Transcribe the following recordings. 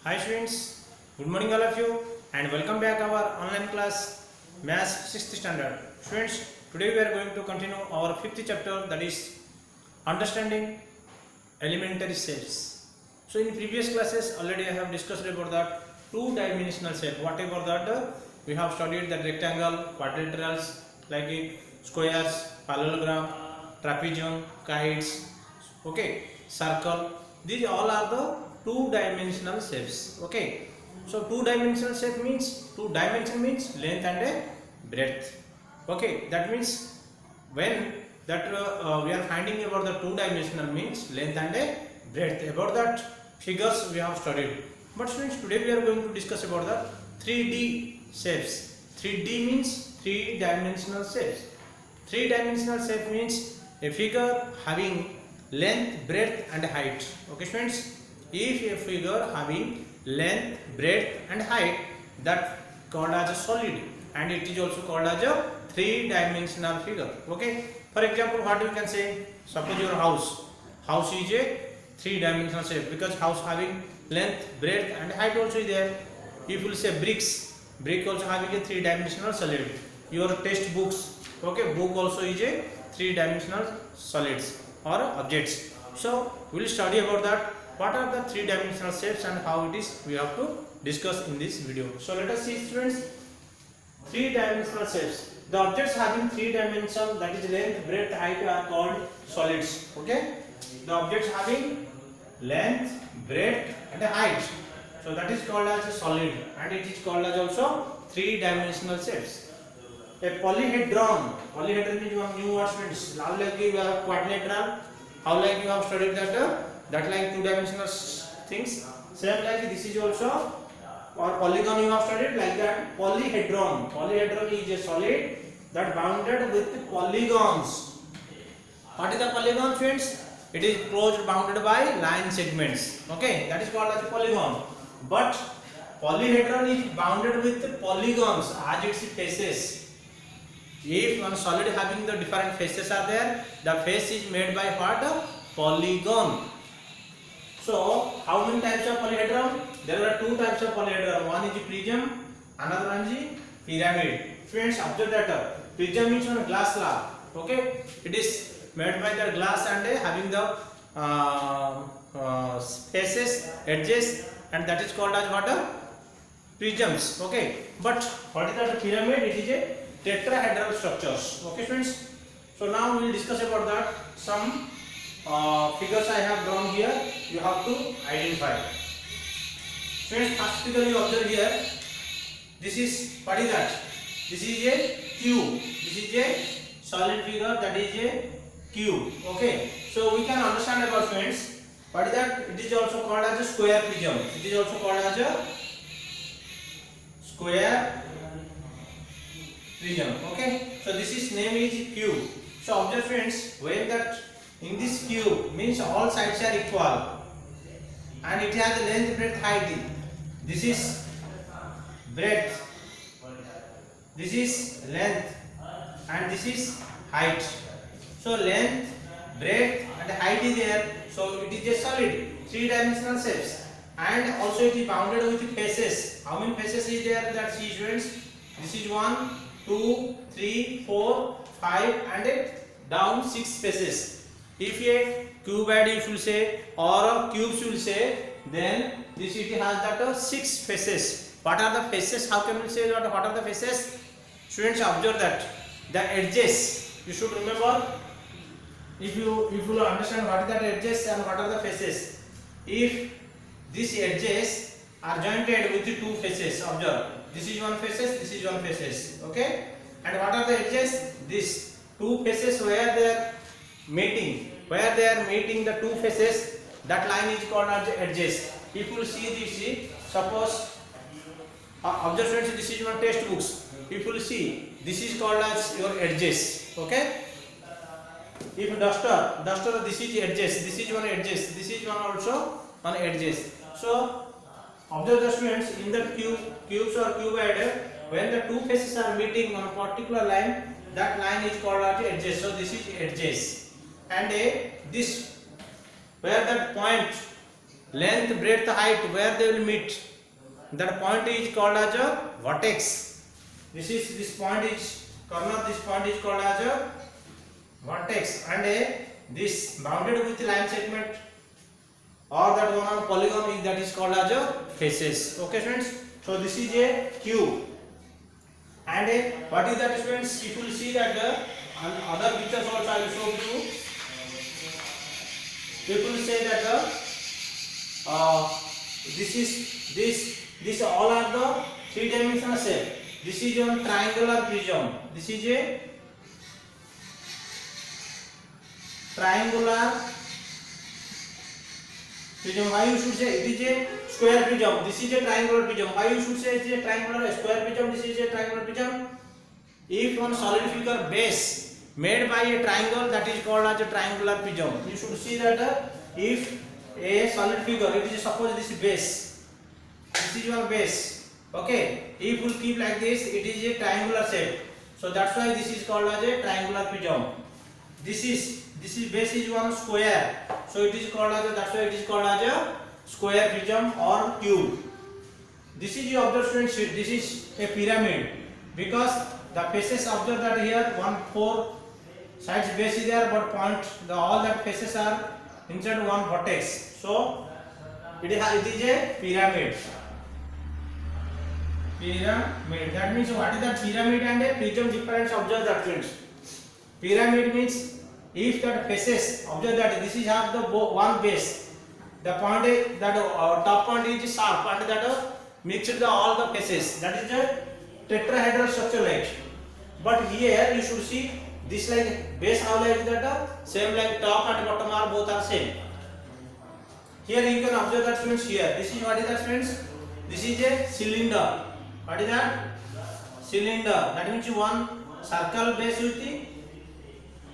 Hi students, good morning all of you and welcome back our online class Maths 6th standard. Students, today we are going to continue our 5th chapter, that is understanding elementary shapes. So in previous classes already I have discussed about that two-dimensional shape. Whatever that we have studied that rectangle, quadrilaterals like squares, parallelogram, trapezium, kites, okay, circle. These all are the two-dimensional shapes. Okay, so two-dimensional shape means two dimension means length and a breadth. Okay, that means when that we are finding about the two-dimensional means length and a breadth. About that figures we have studied. But students, today we are going to discuss about the 3D shapes. 3D means three-dimensional shapes. Three-dimensional shape means a figure having length, breadth and height. Okay students, if a figure having length, breadth and height, that called as a solid, and it is also called as a three-dimensional figure. Okay, for example, what you can say, suppose your house is a three-dimensional shape because house having length, breadth and height also is there. If you say brick also having a three-dimensional solid. Your textbooks, okay, book also is a three-dimensional solids or objects. So we will study about that. What are the three-dimensional shapes and how it is we have to discuss in this video. So let us see students, three-dimensional shapes. The objects having three dimensions, that is length, breadth, height, are called solids. Okay, the objects having length, breadth and height, so that is called as a solid, and it is called as also three-dimensional shapes. A polyhedron means one new word students. Now like you have quadrilateral, how like you have studied that like two-dimensional things. Same like this is also, or polygon you have studied like that. Polyhedron is a solid that bounded with polygons. What is the polygon friends? It is closed bounded by line segments. Okay, that is called as a polygon. But polyhedron is bounded with polygons as its faces. If one solid having the different faces are there, the face is made by what? Polygon. So how many types of polyhedron? There are two types of polyhedron. One is prism, another one is pyramid. Friends, observe that prism is on glass slab. Okay, it is made by the glass and having the faces, edges, and that is called as what? Prisms. Okay, but what is that pyramid? It is a tetrahedral structures. Okay friends, so now we will discuss about that. Some figures I have drawn here, you have to identify. Friends, first figure you observe here, this is, what is that? This is a cube. This is a solid figure, that is a cube. Okay, so we can understand about friends, what is that? It is also called as a square prism. It is also called as a square prism. Okay, so this is name is cube. So observe friends, when that in this cube means all sides are equal and it has a length, breadth, height. This is breadth, this is length and this is height. So length, breadth and height is there, so it is a solid three-dimensional shapes, and also it is bounded with faces. How many faces is there? That see students, this is 1, 2, 3, 4, 5 and down 6 faces. If a cuboid if you say or a cubes you will say, then this it has that 6 faces. What are the faces? How can we say that? What are the faces? Students, observe that the edges, you should remember. If you understand what is that edges and what are the faces. If these edges are jointed with the two faces, observe. This is one faces, this is one faces. Okay, and what are the edges? These two faces where they are meeting, the two faces, that line is called as edges. If you see this, suppose observe friends, this is your textbooks. If you see, this is called as your edges. Okay, if duster, this is edges, this is one edges, this is one also one edges. So observe the students, in the cubes or cuboid, when the two faces are meeting on a particular line, that line is called as edges. So this is edges, and this where that point length, breadth, height, where they will meet. That point is called as a vertex. This point is corner. This point is called as a vertex, and this bounded with line segment or that one on polygon is that is called as a faces. Okay, students. So this is a cube, and what is that, students? If you see that other pictures also I will show you. People say that this all are the three-dimensional shape. This is a triangular prism. This is a triangular prism. Why you should say it is a square prism? This is a triangular prism. Why you should say it is a triangular square prism? This is a triangular prism. If one solid figure base made by a triangle, that is called as a triangular prism. You should see that if a solid figure, it is suppose this is base, this is your base. Okay, if we keep like this, it is a triangular shape. So that's why this is called as a triangular prism. This is base is one square, so it is called as a, that's why it is called as a square prism or cube. This is your observation sheet. This is a pyramid because the faces, observe that here 4 sides base is there, but all that faces are inside one vertex. So it is a pyramid. Pyramid. That means what is the pyramid and a prism difference? Observe that, friends. Pyramid means if that faces, observe that this is have the one base. The point is that top point is sharp, and that mixed all the faces. That is a tetrahedral structure like. But here you should see this like base how like that same like top and bottom are both are same. Here you can observe that, friends. Here this is what is that, friends? This is a cylinder. What is that? Cylinder. That means one circle base with the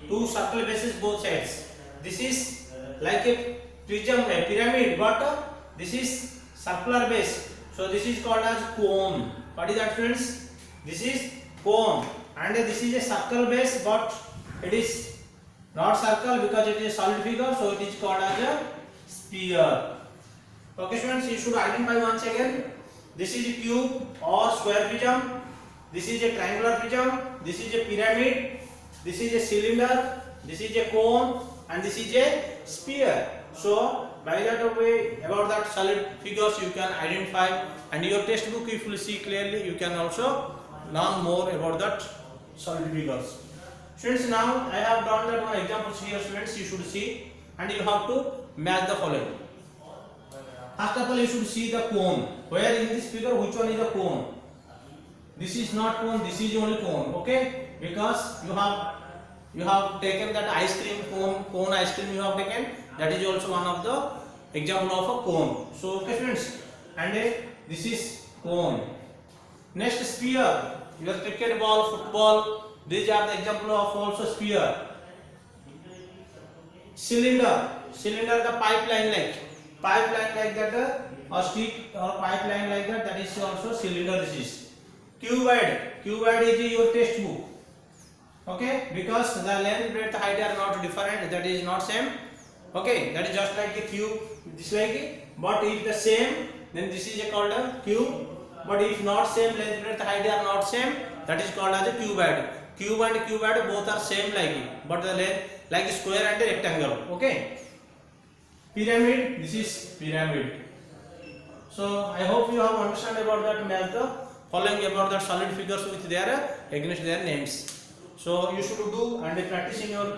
2 circle bases both sides. This is like a prism, a pyramid, but this is circular base. So this is called as cone. What is that, friends? This is cone, and this is a circle base, but it is not circle because it is a solid figure. So it is called as a sphere. Okay, students, you should identify once again. This is a cube or square prism. This is a triangular prism. This is a pyramid. This is a cylinder. This is a cone, and this is a sphere. So by that way, about that solid figures you can identify, and your textbook if you see clearly, you can also learn more about that solid figures. Students, now I have done that one examples here. Students, you should see, and you have to match the following. First of all, you should see the cone. Where in this figure, which one is the cone? This is not cone. This is only cone. Okay, because you have taken that ice cream cone ice cream you have taken. That is also one of the example of a cone. So okay, friends, and this is cone. Next, sphere. Your cricket ball, football. These are the example of also sphere. Cylinder. Cylinder, the pipeline like that, or stick or pipeline like that. That is also cylinder. This is cuboid. Cuboid is your textbook. Okay, because the length, breadth, height are not different. That is not same. Okay, that is just like the cube. This like it. But if the same, then this is called a cube. But if not same, length, breadth, height are not same, that is called as a cuboid. Cube and cuboid both are same like it, but the length like square and rectangle. Okay. Pyramid. This is pyramid. So I hope you have understand about that math, the following about that solid figures with their against their names. So you should do and practice in your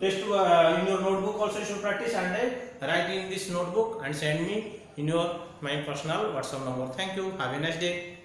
test in your notebook also. You should practice and write in this notebook and send me in your my personal WhatsApp number. Thank you. Have a nice day.